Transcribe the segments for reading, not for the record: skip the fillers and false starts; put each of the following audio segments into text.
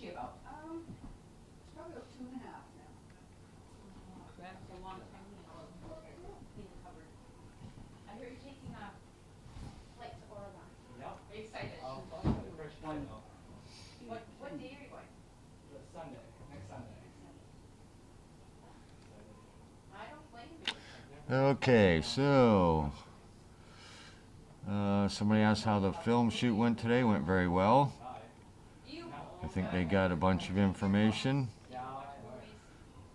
she about? Probably about 2.5 now. That's a long time being covered. I hear you're taking a flight to Oregon. Yep. Are you excited? I'll fly the first flight out. What day are you going? The Sunday, next Sunday. I don't blame you. Okay, so somebody asked how the film shoot went today. Went very well. I think they got a bunch of information.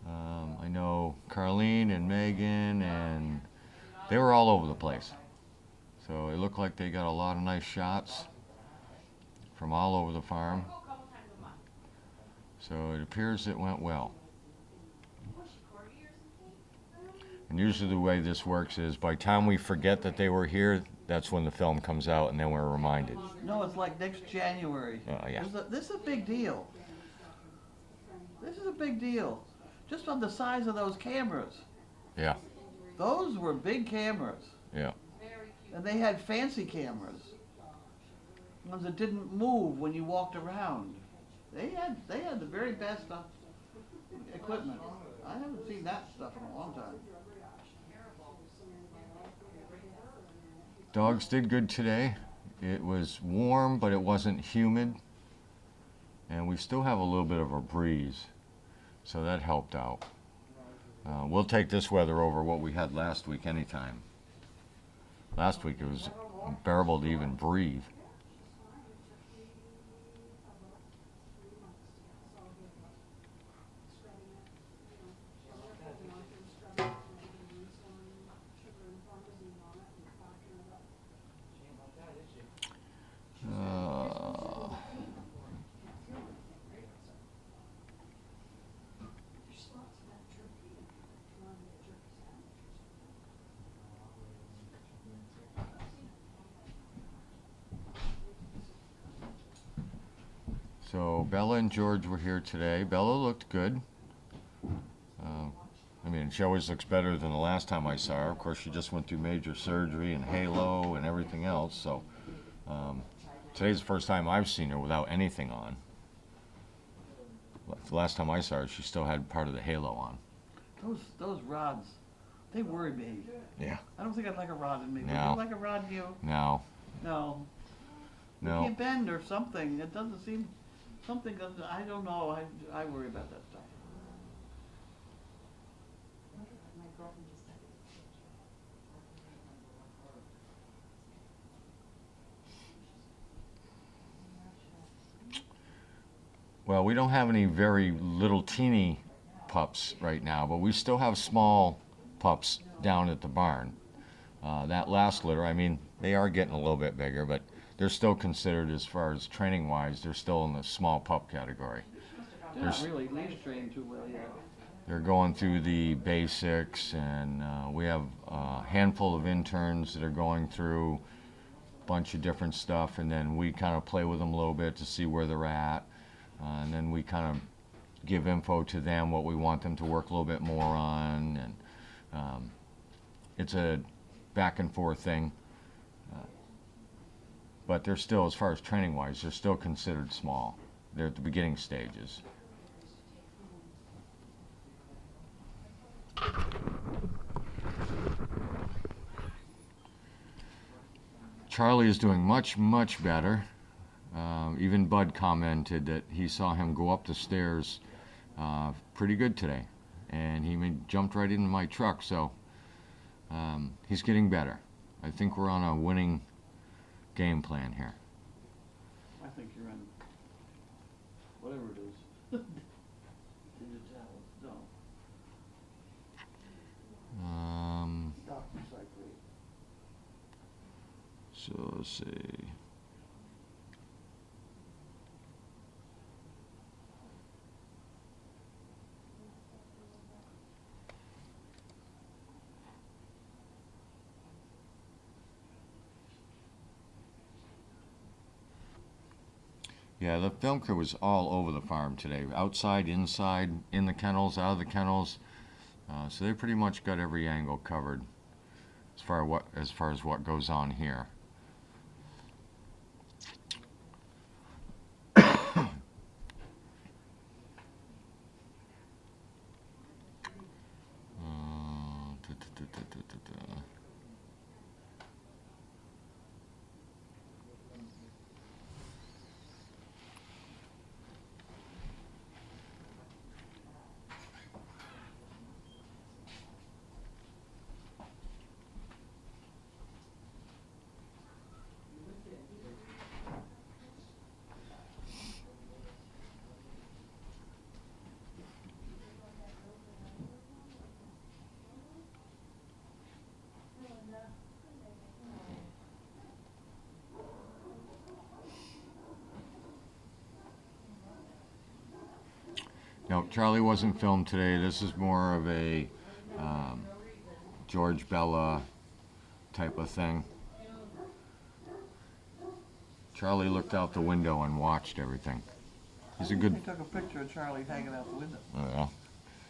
I know Carlene and Megan, and they were all over the place. So it looked like they got a lot of nice shots from all over the farm. Go a couple times a month. So it appears it went well. Was she Corgi or something? And usually the way this works is by the time we forget that they were here, that's when the film comes out and then we're reminded. No, it's like next January. Oh, yeah. This is a big deal. This is a big deal. Just on the size of those cameras. Yeah, Those were big cameras. yeah. Very cute. And they had fancy cameras. Ones that didn't move when you walked around. They had the very best equipment. I haven't seen that stuff in a long time. Dogs did good today. It was warm, but it wasn't humid. And we still have a little bit of a breeze. So that helped out. We'll take this weather over what we had last week anytime. Last week it was unbearable to even breathe. Uh, So Bella and George were here today. Bella looked good. I mean, she always looks better than the last time I saw her. Of course, she just went through major surgery and halo and everything else. So today's the first time I've seen her without anything on. The last time I saw her, she still had part of the halo on. Those rods, they worry me. Yeah. I don't think I'd like a rod in me. Would No. you like a rod in you? No. No. You No. can't bend or something. It doesn't seem, something doesn't, I don't know. I worry about that stuff. Well, we don't have any very little teeny pups right now, but we still have small pups down at the barn. That last litter, I mean, they are getting a little bit bigger, but they're still considered, as far as training wise, they're still in the small pup category. They're not really leash trained too well yet. They're going through the basics, and we have a handful of interns that are going through a bunch of different stuff, and then we kind of play with them a little bit to see where they're at. And then we kind of give info to them what we want them to work a little bit more on, and it's a back and forth thing. But they're still, as far as training wise, they're still considered small. They're at the beginning stages. Charlie is doing much, much better. Even Bud commented that he saw him go up the stairs pretty good today. And he jumped right into my truck, so he's getting better. I think we're on a winning game plan here. I think you're in whatever it is. Digital, no. Doxycycline. So let's see. Yeah, the film crew was all over the farm today. Outside, inside, in the kennels, out of the kennels. So they pretty much got every angle covered as far as what goes on here. No, Charlie wasn't filmed today. This is more of a George Bella type of thing. Charlie looked out the window and watched everything. He's a good. He took a picture of Charlie hanging out the window. Yeah.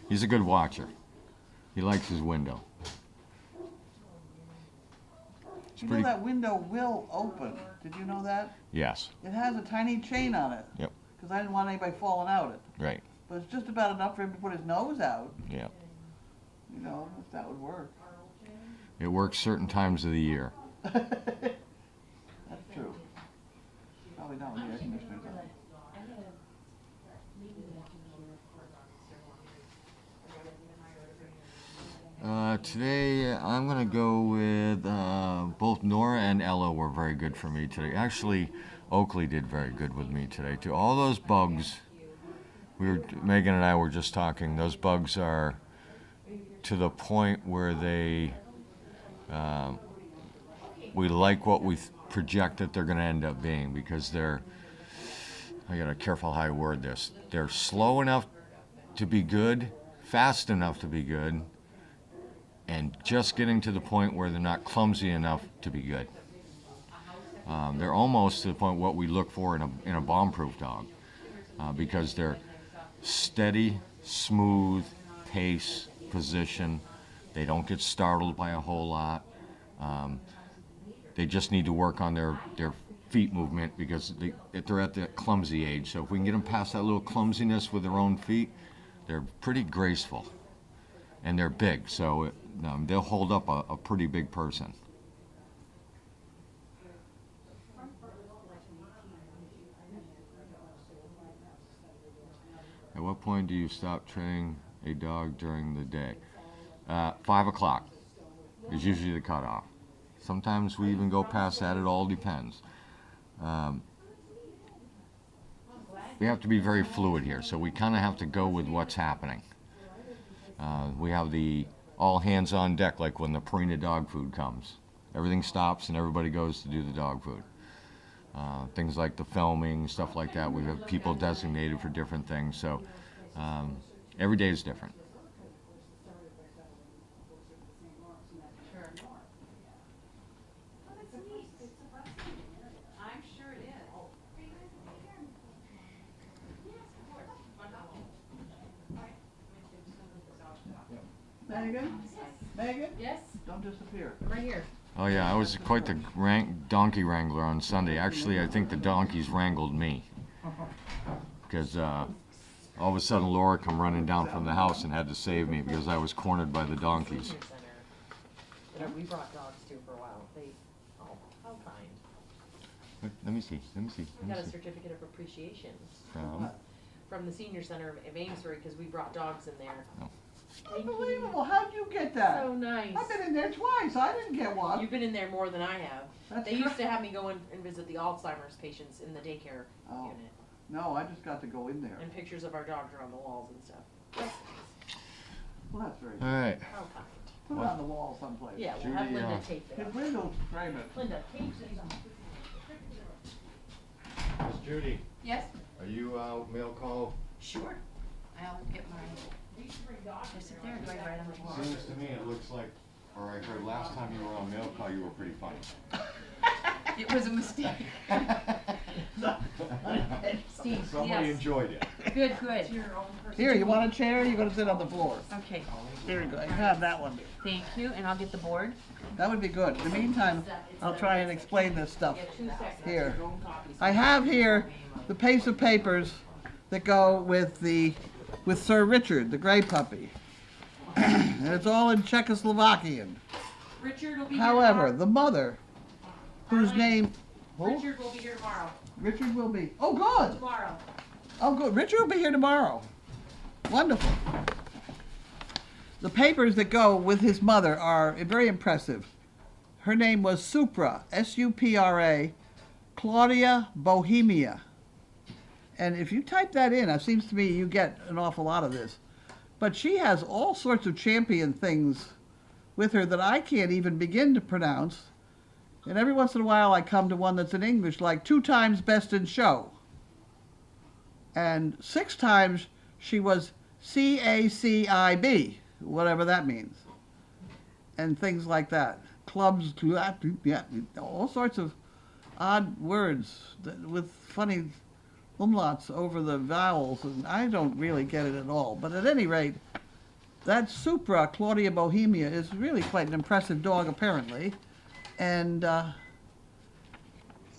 He's a good watcher. He likes his window. It's You know pretty. that window will open. Did you know that? Yes. It has a tiny chain on it. Yep. Because I didn't want anybody falling out it. Right. But it's just about enough for him to put his nose out. Yeah. You know, if that would work. It works certain times of the year. That's true. Probably not when the air conditioner's on. Today I'm gonna go with both Nora and Ella were very good for me today. Actually, Oakley did very good with me today too. All those bugs, Megan and I were just talking. Those bugs are to the point where they, we like what we project that they're gonna end up being because they're. I gotta careful how I word this. They're slow enough to be good, fast enough to be good, and just getting to the point where they're not clumsy enough to be good. They're almost to the point what we look for in a bomb-proof dog, because they're steady, smooth, pace, position. They don't get startled by a whole lot. They just need to work on their feet movement because they're at the clumsy age. So if we can get them past that little clumsiness with their own feet, they're pretty graceful. And they're big, so they'll hold up a pretty big person. At what point do you stop training a dog during the day? 5 o'clock is usually the cutoff. Sometimes we even go past that, it all depends. We have to be very fluid here, so we kind of have to go with what's happening. We have the all hands on deck, like when the Purina dog food comes. Everything stops and everybody goes to do the dog food. Things like the filming, stuff like that, we have people designated for different things, so every day is different. I'm sure it is. Megan? Megan? Yes, Don't disappear. right here. Oh yeah, I was quite the donkey wrangler on Sunday. Actually, I think the donkeys wrangled me. Because all of a sudden Laura come running down from the house and had to save me because I was cornered by the donkeys. Senior center that we brought dogs to for a while. They, oh, how kind. Let me see. We got a certificate of appreciation From, from the senior center of Amesbury because we brought dogs in there. Oh. Thank you. Unbelievable. How'd you get that? So nice. I've been in there twice. I didn't get one. You've been in there more than I have. That's They used right. to have me go in and visit the Alzheimer's patients in the daycare Oh. unit. No, I just got to go in there. And pictures of our dogs are on the walls and stuff. That's nice. Well, that's very all right. How kind. Put it on the wall someplace. Yeah, we'll have Judy, Linda tape it Get up. Linda will frame it. Linda, tape these up. Miss Judy, Yes? are you mail call? Sure. I'll get my, just sit there, right on the wall. Seems to me it looks like, or I heard last time you were on mail call, you were pretty funny. It was a mistake. Steve, Somebody yes. enjoyed it. Good, good. Here, you want a chair? You're gonna sit on the floor. Okay, Here you go. You have that one. thank you, and I'll get the board. That would be good. In the meantime, I'll try and explain this stuff Yeah, 2 seconds. here. Your own copies. I have here the pace of papers that go with Sir Richard, the gray puppy. And it's all in Czechoslovakian. Richard will be here However, tomorrow. the mother, whose Arlene, name, who? Richard will be here tomorrow. Richard will be, oh, good. Tomorrow. Oh, good. Richard will be here tomorrow. Wonderful. The papers that go with his mother are very impressive. Her name was Supra, S-U-P-R-A, Claudia Bohemia. And if you type that in, it seems to me you get an awful lot of this. But she has all sorts of champion things with her that I can't even begin to pronounce. And every once in a while I come to one that's in English, like 2 times best in show. And 6 times she was CACIB, whatever that means. And things like that. Clubs, all sorts of odd words with funny umlauts over the vowels, and I don't really get it at all. But at any rate, that Supra, Claudia Bohemia, is really quite an impressive dog, apparently. And,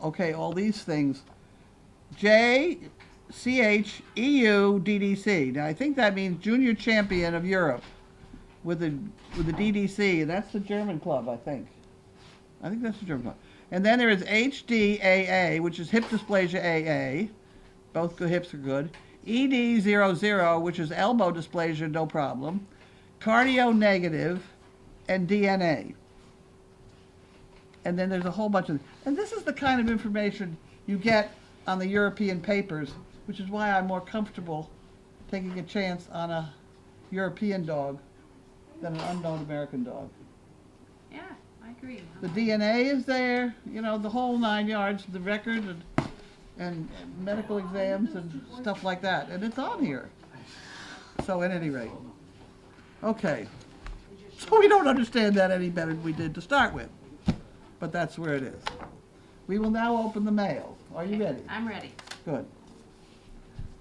okay, all these things. JCHEUDDC. Now, I think that means Junior Champion of Europe with the DDC, and that's the German club, I think. I think that's the German club. And then there is HDAA, which is Hip Dysplasia AA. Both good hips are good. ED00, which is elbow dysplasia, no problem. Cardio negative, and DNA. And then there's a whole bunch of, and this is the kind of information you get on the European papers, which is why I'm more comfortable taking a chance on a European dog than an unknown American dog. Yeah, I agree. The DNA is there, you know, the whole 9 yards, the record and medical exams and stuff like that, and it's on here. So at any rate, okay. So we don't understand that any better than we did to start with, but that's where it is. We will now open the mail. Are you ready? I'm ready. Good.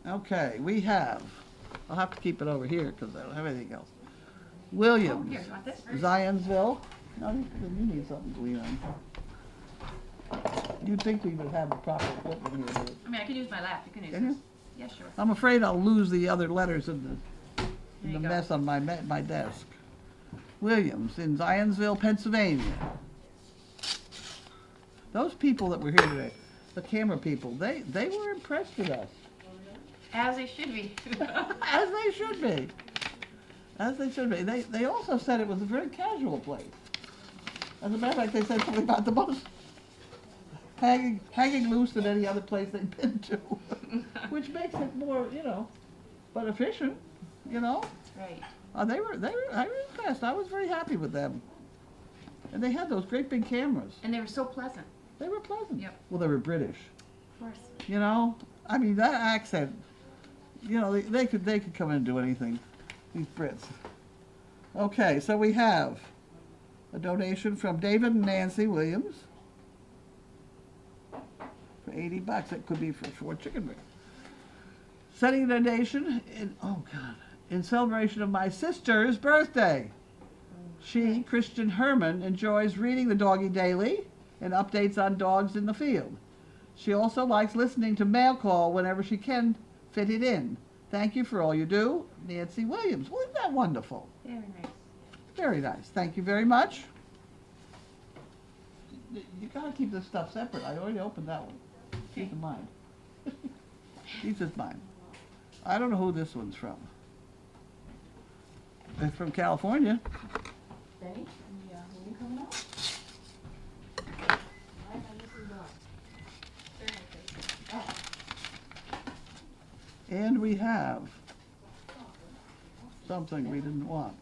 Okay, we have, I'll have to keep it over here because I don't have anything else. Williams, Here, you want this? Zionsville. No, you need something to lean on. You'd think we would have the proper equipment here. But I mean, I can use my lap. You can use Can this. you? Yeah, sure. I'm afraid I'll lose the other letters in There the you go. mess on my desk. Williams in Zionsville, Pennsylvania. Those people that were here today, the camera people, they were impressed with us. As they should be. As they should be. As they should be. They also said it was a very casual place. As a matter of fact, they said something about the most hanging loose than any other place they've been to. Which makes it more, you know, but efficient, you know. Right. I was impressed. I was very happy with them. And they had those great big cameras. And they were so pleasant. They were pleasant. Yep. Well, they were British. Of course. You know, I mean that accent. You know, they could come in and do anything. These Brits. Okay, so we have a donation from David and Nancy Williams for $80. It could be for 4 chicken wings. Sending a donation in celebration of my sister's birthday. She, Christian Herman, enjoys reading the Doggy Daily and updates on dogs in the field. She also likes listening to Mail Call whenever she can fit it in. Thank you for all you do, Nancy Williams. Well, isn't that wonderful? Very nice. Very nice. Thank you very much. You gotta keep this stuff separate. I already opened that one. Keep in mind. This is mine. I don't know who this one's from. It's from California. Benny? Yeah, when you coming out? And we have something we didn't want.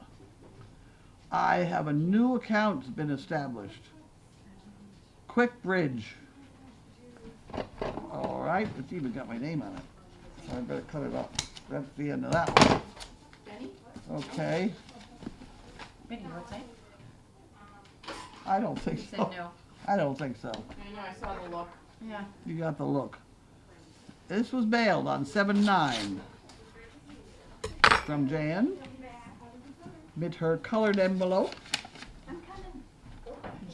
I have a new account's been established. Quick Bridge. All right, it's even got my name on it. So I better cut it off. That's the end of that one. Benny? Okay, Benny, what's that? I don't think You so. said no. I don't think so. I know, I saw the look. Yeah. You got the look. This was mailed on 7/9 from Jan. With her colored envelope.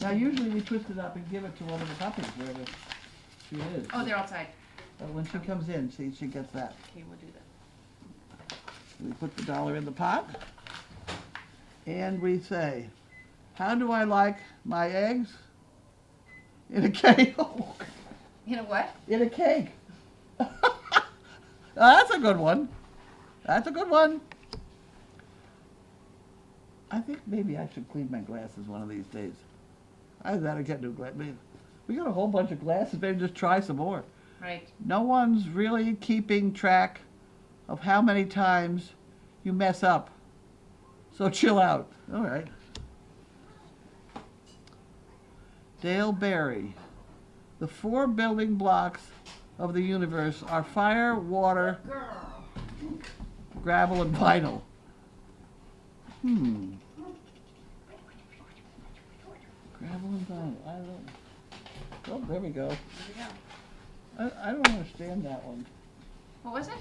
Now usually we twist it up and give it to one of the puppies wherever she is. Oh, they're outside. But when she comes in, see, she gets that. Okay, we'll do that. We put the dollar in the pot. And we say, how do I like my eggs? In a cake. You know what? In a cake. That's a good one. That's a good one. I think maybe I should clean my glasses one of these days. Either that or get new glasses. We got a whole bunch of glasses. Maybe just try some more. Right. No one's really keeping track of how many times you mess up. So chill out. All right. Dale Berry. The 4 building blocks of the universe are fire, water, gravel, and vinyl. Gravel and vinyl. I don't. Oh, there we go. There we go. I don't understand that one. What was it?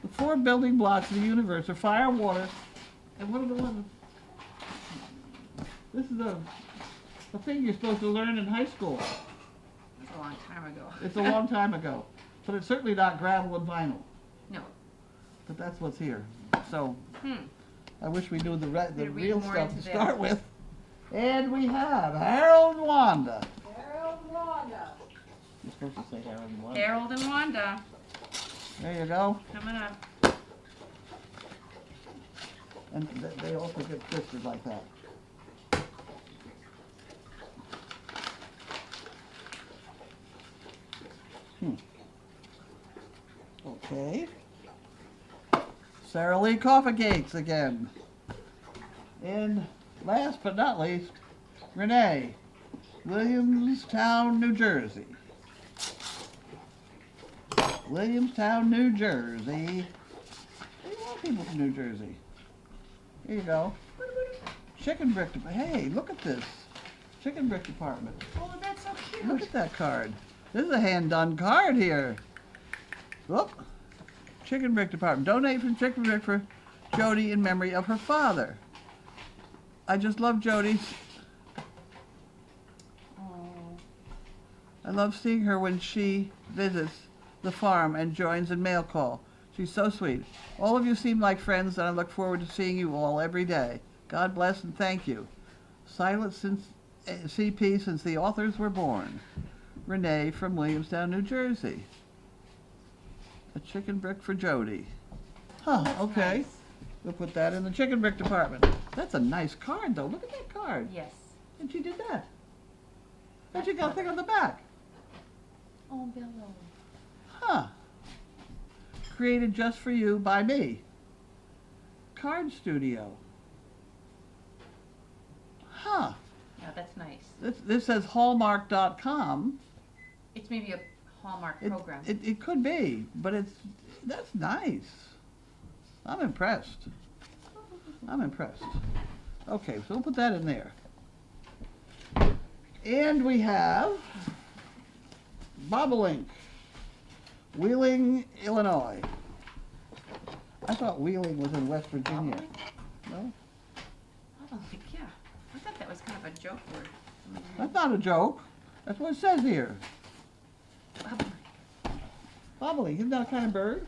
The 4 building blocks of the universe are fire, water, and what are the ones? This is a thing you're supposed to learn in high school. That's a long time ago. It's a long time ago. But it's certainly not gravel and vinyl. No. But that's what's here. So Hmm. I wish we knew the Better read real more stuff into to that. start with. And we have Harold and Wanda. Harold and Wanda. You're supposed to say Harold and Wanda. Harold and Wanda There you go. coming up. And they also get twisted like that. Okay. Sarah Lee Coffee Cakes again. And last but not least, Renee, Williamstown, New Jersey. Williamstown, New Jersey. There's a lot of people from New Jersey. Here you go. Chicken brick. Hey, look at this. Chicken brick department. Oh, that's so cute. Look at that card. This is a hand-done card here. Look. Chicken brick department. Donate from chicken brick for Jody in memory of her father. I just love Jody. Oh. I love seeing her when she visits the farm and joins in mail call. She's so sweet. All of you seem like friends, and I look forward to seeing you all every day. God bless and thank you. Silent since CP since the authors were born. Renee from Williamstown, New Jersey. A chicken brick for Jody. Huh, okay. Nice. We'll put that in the chicken brick department. That's a nice card, though. Look at that card. Yes. And she did that. And she got a thing on the back. Oh, Billo. Huh. Created just for you by me. Card Studio. Huh. Yeah, that's nice. This says Hallmark.com. It's maybe a Hallmark It, program. it could be, but that's nice. I'm impressed. I'm impressed. Okay, so we'll put that in there. And we have Bobolink, Wheeling, Illinois. I thought Wheeling was in West Virginia. No? Oh, yeah. I thought that was kind of a joke word. That's not a joke. That's what it says here. Bobolink, isn't that a kind of bird?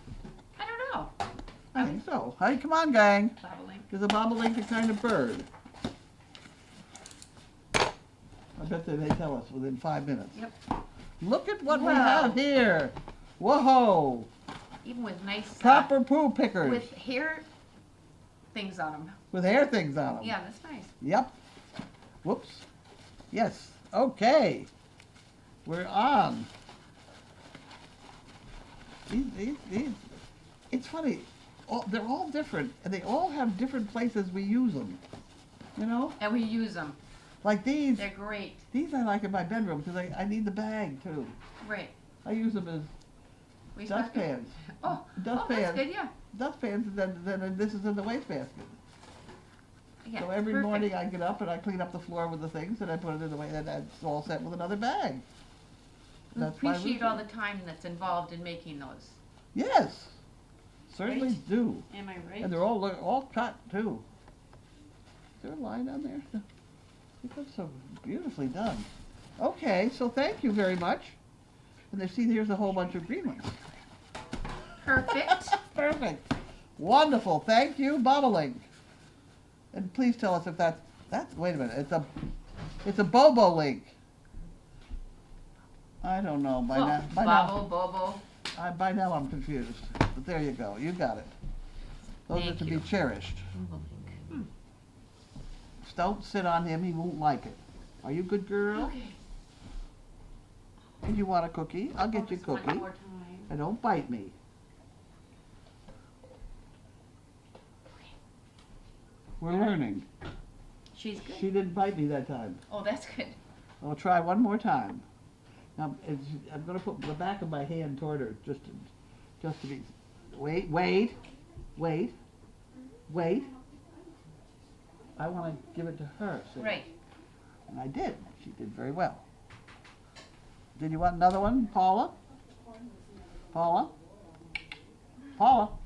I don't know. I think so. Hey, come on, gang. Bobolink. Is a bobolink a kind of bird? I bet they tell us within 5 minutes. Yep. Look at what we Wow. have here. Whoa! Even with nice Copper poo pickers with hair things on them. with hair things on them. Yeah, that's nice. Yep. Whoops. Yes. Okay. We're on. These, it's funny. They're all different, and they all have different places we use them. You know? And we use them. Like these. They're great. These I like in my bedroom because I need the bag too. Right. I use them as dustpans. Oh, Dustpans. oh, that's good, yeah. Dustpans, and then this is in the wastebasket. Yeah, So it's every perfect. morning I get up and I clean up the floor with the things and I put it in the way, and it's all set with another bag. We That's my appreciate all the routine. time that's involved in making those. Yes, certainly Right? do. Am I right? And they're all cut too. Is there a line on there? It's so beautifully done. Okay, so thank you very much. And they see here's a whole bunch of green ones. Perfect. Perfect. Wonderful. Thank you, Bobolink. And please tell us if that's, wait a minute, it's a bobolink. I don't know, by now, by now I'm confused, but there you go, you got it. Those are Thank to you. be cherished. Don't sit on him, he won't like it. Are you a good girl? Okay. And you want a cookie? I'll get you a Focus cookie. one more time. And don't bite me. We're learning. She's good. She didn't bite me that time. Oh, that's good. I'll try one more time. Now, I'm gonna put the back of my hand toward her, just to be, wait. I wanna give it to her, see? Right. And I did, she did very well. Did you want another one, Paula? Paula? Now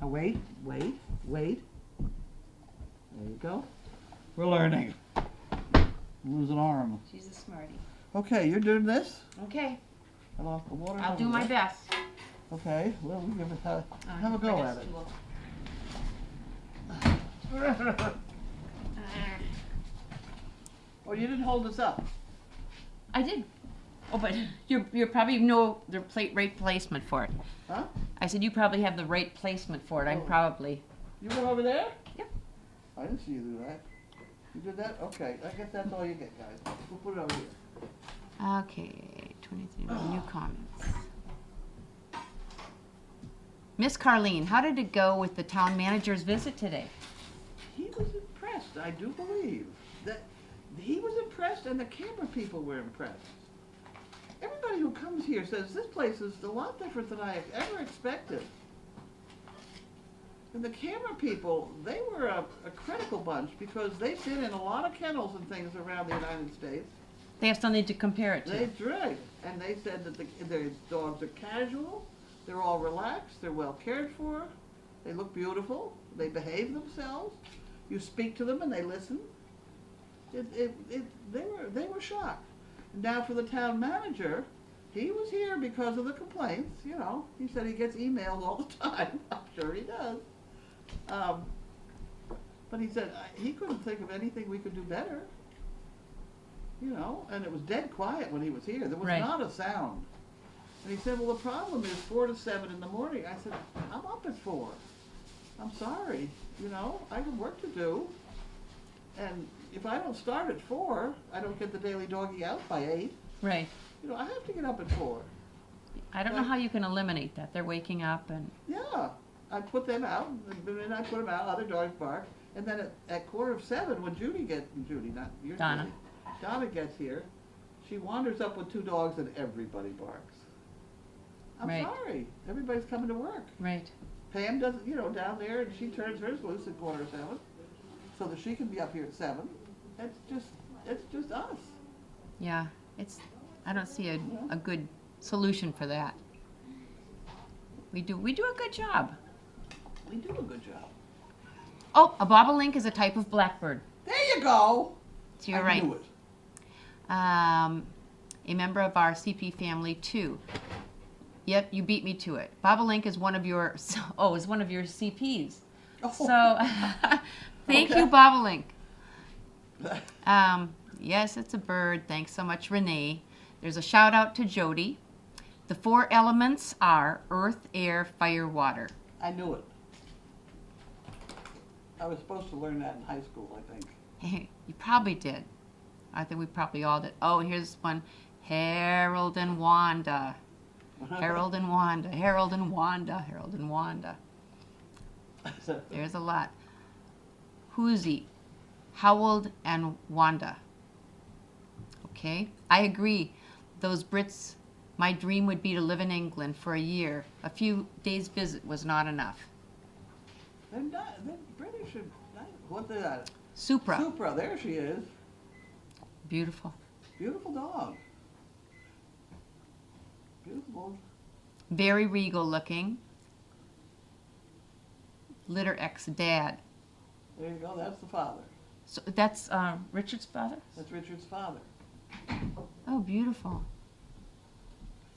wait. There you go. We're learning. Lose an arm. She's a smarty. Okay, you're doing this? Okay. I lost the water. I'll do my best. Okay, well, we'll give it have a go at it. Oh, you didn't hold us up. I did. Oh, but you probably know the right placement for it. Huh? I said you probably have the right placement for it. I'm Oh. probably. You went over there? Yep. I didn't see you do that. You did that? Okay, I guess that's all you get, guys. We'll put it over here. Okay, 23 new comments. Miss Carlene, how did it go with the town manager's visit today? He was impressed, I do believe. That he was impressed and the camera people were impressed. Everybody who comes here says this place is a lot different than I ever expected. And the camera people, they were a critical bunch because they've been in a lot of kennels and things around the United States. They have something to compare it to. That's right. And they said that their dogs are casual, they're all relaxed, they're well cared for, they look beautiful, they behave themselves. You speak to them and they listen. They were shocked. Now for the town manager, he was here because of the complaints, you know. He said he gets emails all the time. I'm sure he does. But he said he couldn't think of anything we could do better. You know, and it was dead quiet when he was here. There was Right. not a sound. And he said, well, the problem is 4 to 7 in the morning. I said, I'm up at 4. I'm sorry. You know, I have work to do. And if I don't start at 4, I don't get the daily doggy out by 8. Right. You know, I have to get up at 4. I don't know how you can eliminate that. They're waking up and. Yeah. I put them out, and then I put them out, other dogs bark. And then at 7:15, when Judy, not your Donna. Judy, Donna gets here, she wanders up with 2 dogs and everybody barks. I'm Right. sorry. Everybody's coming to work. Right. Pam does, you know, down there, and she turns hers loose at 7:15, so that she can be up here at 7. It's just us. Yeah. I don't see a good solution for that. We do a good job. We do a good job. Oh, a bobolink is a type of blackbird. There you go. So you're I right. knew it. A member of our CP family too. Yep, you beat me to it. Bobolink is one of your CPs. Oh. So thank you, Okay. Bobolink. Yes, it's a bird. Thanks so much, Renee. There's a shout out to Jody. The 4 elements are earth, air, fire, water. I knew it. I was supposed to learn that in high school, I think. You probably did. I think we probably all did. Oh, here's one. Harold and Wanda. Harold and Wanda. Harold and Wanda. Harold and Wanda. There's a lot. Hoosie. Howard and Wanda. Okay, I agree. Those Brits, my dream would be to live in England for a year. A few days visit was not enough. They're British are nice. What the Supra. Supra, there she is. Beautiful. Beautiful dog. Beautiful. Very regal looking. Litter X dad. There you go, that's the father. So that's Richard's father? That's Richard's father. Oh, beautiful.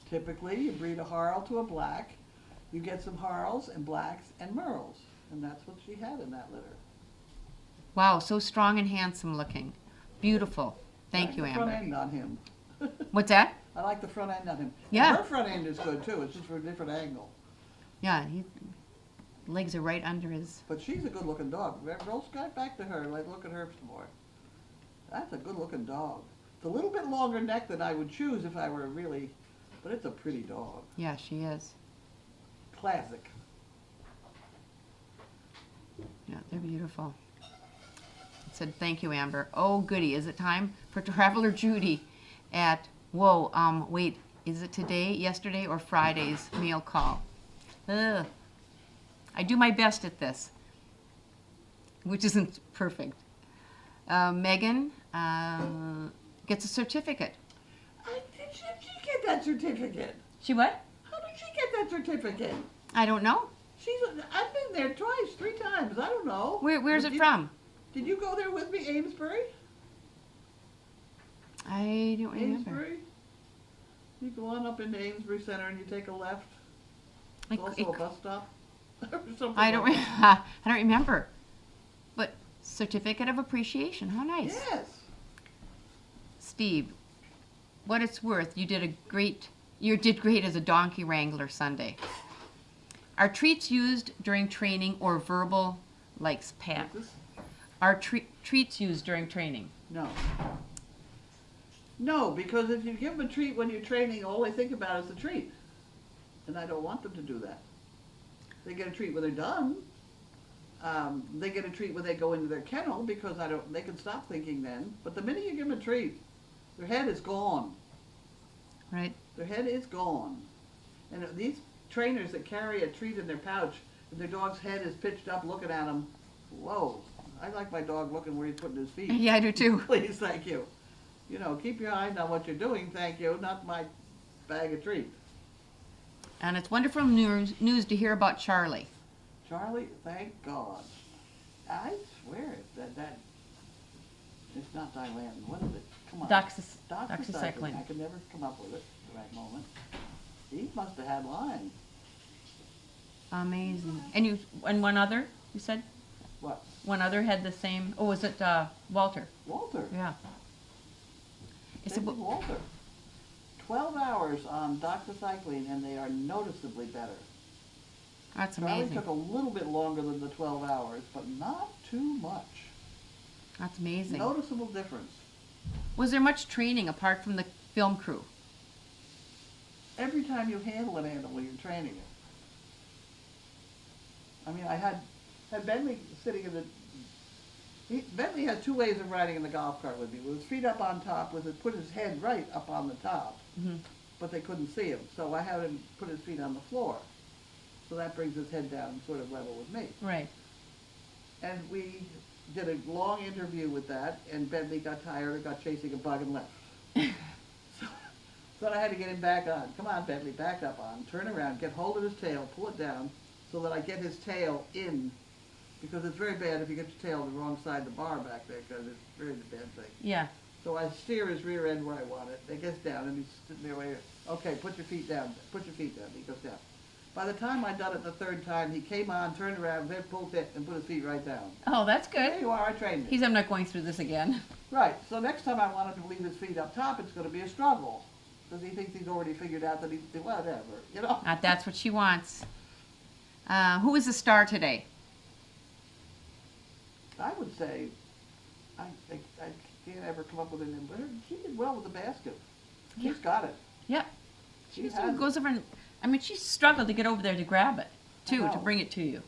Typically, you breed a Harl to a black. You get some Harls and blacks and Merles. And that's what she had in that litter. Wow, so strong and handsome looking. Beautiful. Thank I you, like the front Amber. end on him. What's that? I like the front end on him. And Yeah. her front end is good too. It's just for a different angle. Yeah, legs are right under his. But she's a good looking dog. Roll Sky back to her. Like, look at her some more. That's a good looking dog. It's a little bit longer neck than I would choose if I were really, but it's a pretty dog. Yeah, she is. Classic. Yeah, they're beautiful. It said, thank you, Amber. Oh, goody. Is it time for Traveler Judy at, wait, is it today, yesterday, or Friday's meal call? Ugh. I do my best at this, which isn't perfect. Megan gets a certificate. Did she get that certificate? She what? How did she get that certificate? I don't know. I've been there twice, 3 times. I don't know. Where's it from? Did you go there with me, Amesbury? I don't remember. Amesbury? You go on up into Amesbury Center and you take a left. I, It's also a bus stop. Or something I don't. like that. I don't remember. But certificate of appreciation. How nice. Yes. Steve, what it's worth, you did great as a donkey wrangler Sunday. Are treats used during training or verbal, likes Pat? What's this? Are treats used during training? No. No, because if you give them a treat when you're training, all they think about is the treat. And I don't want them to do that. They get a treat when they're done. They get a treat when they go into their kennel because they can stop thinking then. But the minute you give them a treat, their head is gone. Right? Their head is gone. And these trainers that carry a treat in their pouch and their dog's head is pitched up looking at them, whoa. I like my dog looking where he's putting his feet. Yeah, I do too. Please, thank you. You know, keep your eyes on what you're doing, thank you, not my bag of treats. And it's wonderful news to hear about Charlie. Charlie, thank God. I swear that it's not Thailand. What is it? Come on. Doxycycline. I could never come up with it at the right moment. He must have had Lyme. Amazing. And one other, you said? What? One other had the same, was it Walter? Walter. Yeah. It's Same with Walter. 12 hours on doxycycline and they are noticeably better. That's Charlie amazing. took a little bit longer than the 12 hours, but not too much. That's amazing. Noticeable difference. Was there much training apart from the film crew? Every time you handle an animal, you're training it. I mean, I had Bentley sitting in the... Bentley had 2 ways of riding in the golf cart with me. With his feet up on top, put his head right up on the top, but they couldn't see him. So I had him put his feet on the floor. So that brings his head down sort of level with me. Right. And we did a long interview with that, and Bentley got tired and got chasing a bug and left. So I had to get him back on. Come on, Bentley, back up on. Turn around, get hold of his tail, pull it down, so that I get his tail in, because it's very bad if you get your tail on the wrong side of the bar back there, because it's a very bad thing. Yeah. So I steer his rear end where I want it. It gets down, and he's sitting there waiting. Okay, put your feet down. Put your feet down. He goes down. By the time I'd done it the 3rd time, he came on, turned around, then pulled it, and put his feet right down. Oh, that's There good. you are, I trained him. I'm not going through this again. Right, so next time I want him to leave his feet up top, it's going to be a struggle. Because he thinks he's already figured out that he's, whatever, you know? That's what she wants. Who is the star today? I would say, I can't ever come up with a name, but she did well with the basket. She's got it. Yep. She She has goes over and, she struggled to get over there to grab it, too, to know. bring it to you.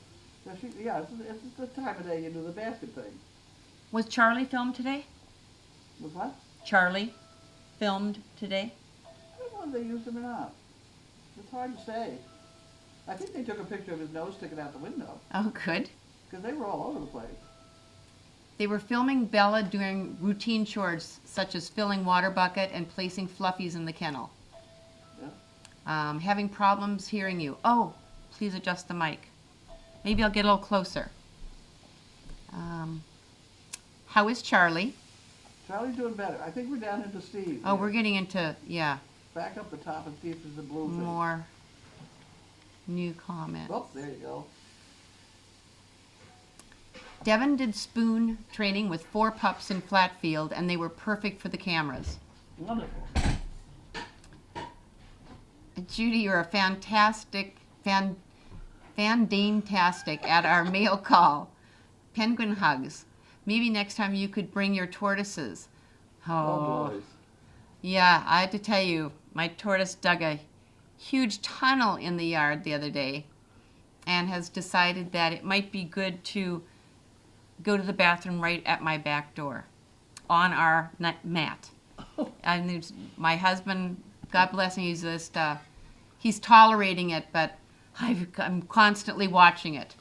It's the time of day you do the basket thing. Was Charlie filmed today? With what? Charlie filmed today? I don't know if they used him or not. It's hard to say. I think they took a picture of his nose sticking out the window, Oh, good. because they were all over the place. They were filming Bella doing routine chores such as filling water bucket and placing fluffies in the kennel. Yeah. Having problems hearing you. Oh, please adjust the mic. Maybe I'll get a little closer. How is Charlie? Charlie's doing better. I think we're down into Steve. Oh, we're getting into, yeah, Back up the top and see if there's a blue thing. more new comments. Oh, there you go. Devin did spoon training with 4 pups in Flatfield, and they were perfect for the cameras. Wonderful. Judy, you're a fantastic, fandantastic at our mail call. Penguin hugs. Maybe next time you could bring your tortoises. Oh, boys. Yeah, I had to tell you, my tortoise dug a huge tunnel in the yard the other day and has decided that it might be good to go to the bathroom right at my back door on our mat. And my husband, God bless him, he's tolerating it, but I'm constantly watching it.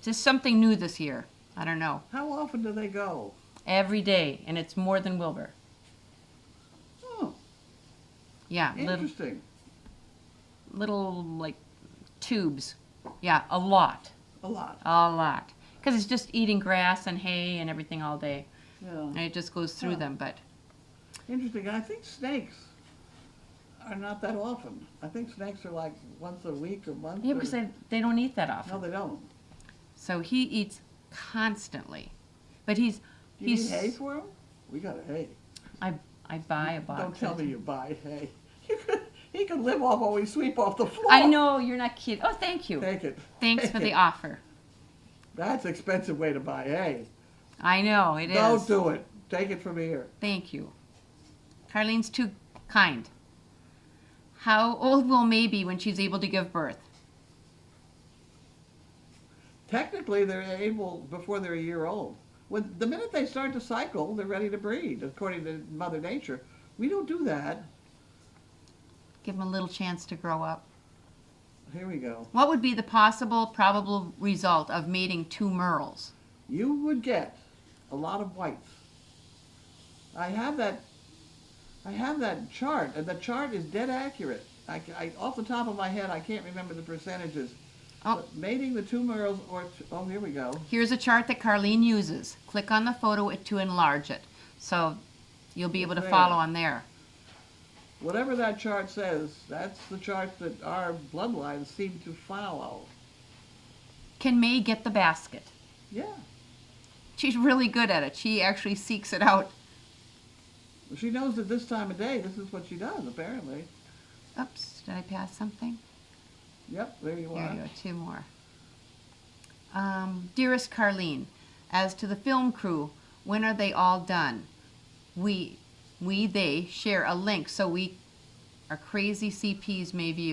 Just something new this year. I don't know. How often do they go? Every day, and it's more than Wilbur. Oh, Yeah, interesting. little like tubes. Yeah, a lot. A lot. A lot. Because it's just eating grass and hay and everything all day. Yeah. And it just goes through Huh. them, but Interesting. I think snakes are not that often. I think snakes are like once a week or month. yeah, or- because they don't eat that No, often. they don't. So he eats constantly. But he's Do you need hay for him? We got a hay. I buy a box. Don't tell me you buy hay. He could live off what we sweep off the floor. I know, you're not kidding. Oh, thank you. Take it. Thanks Take for the it. offer. That's an expensive way to buy hay. I know, it is. Don't do it. Take it from here. Thank you. Carlene's too kind. How old will May be when she's able to give birth? Technically, they're able before they're a year old. The minute they start to cycle, they're ready to breed, according to Mother Nature. We don't do that. Give them a little chance to grow up. Here we go. What would be the possible, probable result of mating 2 merles? You would get a lot of whites. I have that chart, and the chart is dead accurate. Off the top of my head, I can't remember the percentages. Oh. But mating the 2 merles, oh, here we go. Here's a chart that Carlene uses. Click on the photo to enlarge it. So you'll be able to There. follow on there. Whatever that chart says, that's the chart that our bloodlines seem to follow. Can May get the basket? Yeah. She's really good at it. She actually seeks it out. She knows that this time of day, this is what she does, apparently. Oops, did I pass something? Yep, there you Here are. you go, 2 more. Dearest Carlene, as to the film crew, when are they all done? They share a link so our crazy CPs may view.